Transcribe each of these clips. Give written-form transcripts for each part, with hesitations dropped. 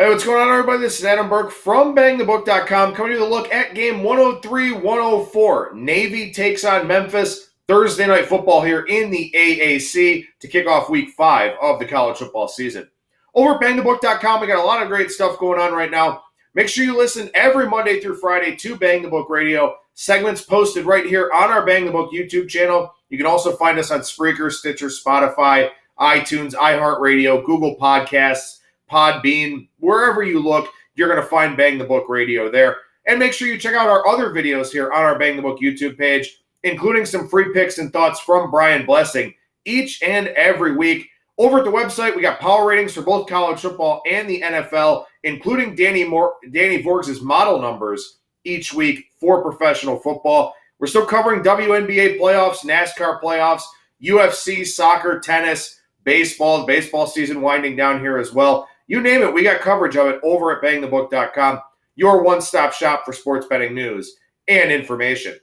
Hey, what's going on, everybody? This is Adam Burke from BangTheBook.com coming to the look at game 103-104. Navy takes on Memphis. Thursday night football here in the AAC to kick off week 5 of the college football season. Over at BangTheBook.com, we got a lot of great stuff going on right now. Make sure you listen every Monday through Friday to Bang the Book Radio. Segments posted right here on our Bang the Book YouTube channel. You can also find us on Spreaker, Stitcher, Spotify, iTunes, iHeartRadio, Google Podcasts, Podbean, wherever you look, you're going to find Bang the Book Radio there. And make sure you check out our other videos here on our Bang the Book YouTube page, including some free picks and thoughts from Brian Blessing each and every week. Over at the website, we got power ratings for both college football and the NFL, including Danny Vorks' model numbers each week for professional football. We're still covering WNBA playoffs, NASCAR playoffs, UFC, soccer, tennis, baseball. Baseball season winding down here as well. You name it, we got coverage of it over at BangTheBook.com, your one-stop shop for sports betting news and information.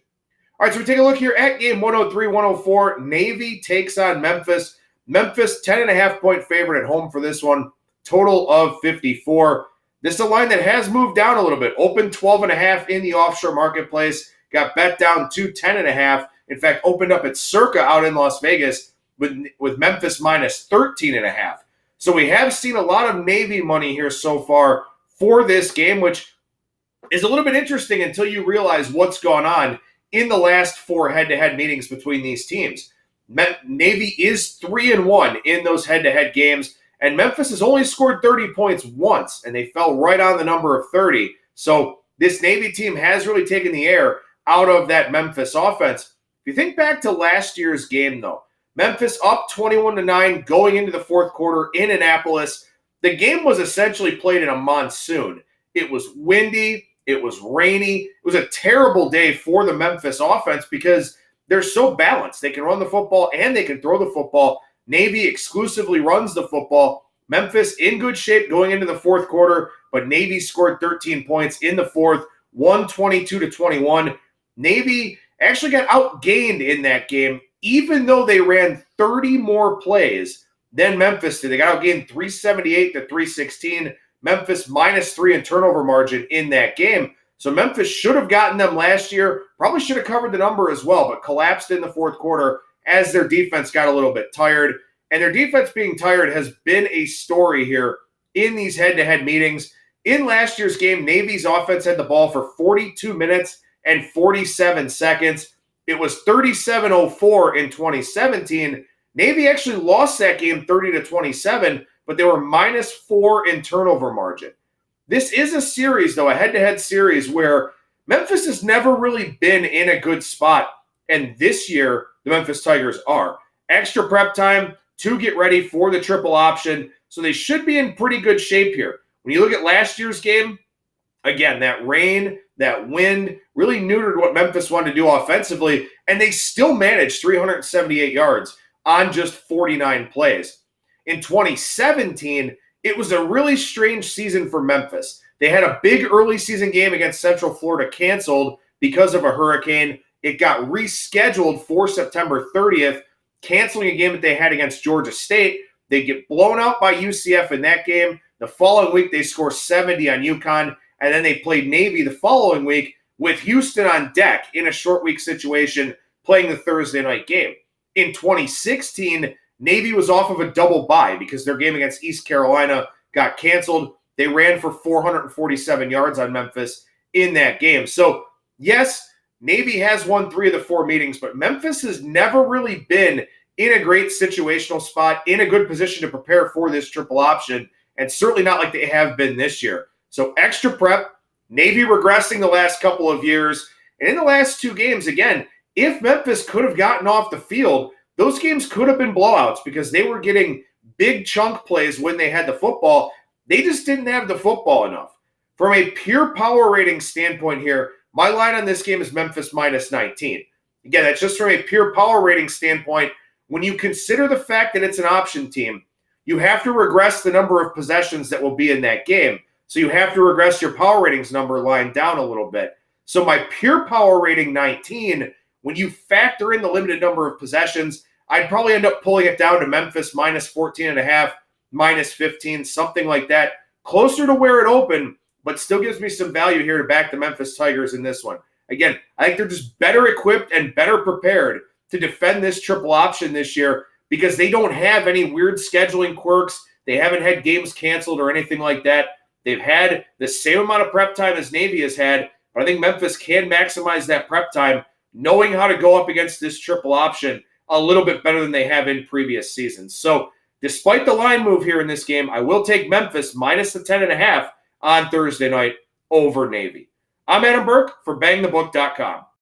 All right, so we take a look here at game 103-104. Navy takes on Memphis. Memphis, 10.5-point favorite at home for this one, total of 54. This is a line that has moved down a little bit. Opened 12.5 in the offshore marketplace, got bet down to 10.5. In fact, opened up at Circa out in Las Vegas with Memphis minus 13.5. So we have seen a lot of Navy money here so far for this game, which is a little bit interesting until you realize what's gone on in the last 4 head-to-head meetings between these teams. Navy is 3-1 in those head-to-head games, and Memphis has only scored 30 points once, and they fell right on the number of 30. So this Navy team has really taken the air out of that Memphis offense. If you think back to last year's game, though, Memphis up 21-9 going into the fourth quarter in Annapolis. The game was essentially played in a monsoon. It was windy. It was rainy. It was a terrible day for the Memphis offense because they're so balanced. They can run the football and they can throw the football. Navy exclusively runs the football. Memphis in good shape going into the fourth quarter, but Navy scored 13 points in the fourth, 122-21. Navy actually got outgained in that game, even though they ran 30 more plays than Memphis did. They got outgained 378-316. Memphis minus 3 in turnover margin in that game. So Memphis should have gotten them last year, probably should have covered the number as well, but collapsed in the fourth quarter as their defense got a little bit tired. And their defense being tired has been a story here in these head-to-head meetings. In last year's game, Navy's offense had the ball for 42 minutes and 47 seconds. It was 37-04 in 2017. Navy actually lost that game 30-27, but they were minus 4 in turnover margin. This is a series, though, a head-to-head series where Memphis has never really been in a good spot, and this year the Memphis Tigers are. Extra prep time to get ready for the triple option, so they should be in pretty good shape here. When you look at last year's game, again, that rain, that wind really neutered what Memphis wanted to do offensively, and they still managed 378 yards on just 49 plays. In 2017, it was a really strange season for Memphis. They had a big early season game against Central Florida canceled because of a hurricane. It got rescheduled for September 30th, canceling a game that they had against Georgia State. They get blown out by UCF in that game. The following week, they score 70 on UConn, and then they played Navy the following week with Houston on deck in a short week situation, playing the Thursday night game. In 2016, Navy was off of a double bye because their game against East Carolina got canceled. They ran for 447 yards on Memphis in that game. So, yes, Navy has won 3 of the 4 meetings, but Memphis has never really been in a great situational spot, in a good position to prepare for this triple option, and certainly not like they have been this year. So, extra prep, Navy regressing the last couple of years, and in the last 2 games, again, if Memphis could have gotten off the field, those games could have been blowouts because they were getting big chunk plays when they had the football. They just didn't have the football enough. From a pure power rating standpoint here, my line on this game is Memphis minus 19. Again, that's just from a pure power rating standpoint. When you consider the fact that it's an option team, you have to regress the number of possessions that will be in that game. So you have to regress your power ratings number line down a little bit. So my pure power rating 19, when you factor in the limited number of possessions, I'd probably end up pulling it down to Memphis minus 14.5, minus 15, something like that, closer to where it opened, but still gives me some value here to back the Memphis Tigers in this one. Again, I think they're just better equipped and better prepared to defend this triple option this year because they don't have any weird scheduling quirks. They haven't had games canceled or anything like that. They've had the same amount of prep time as Navy has had, but I think Memphis can maximize that prep time, knowing how to go up against this triple option a little bit better than they have in previous seasons. So despite the line move here in this game, I will take Memphis minus the 10.5 on Thursday night over Navy. I'm Adam Burke for BangTheBook.com.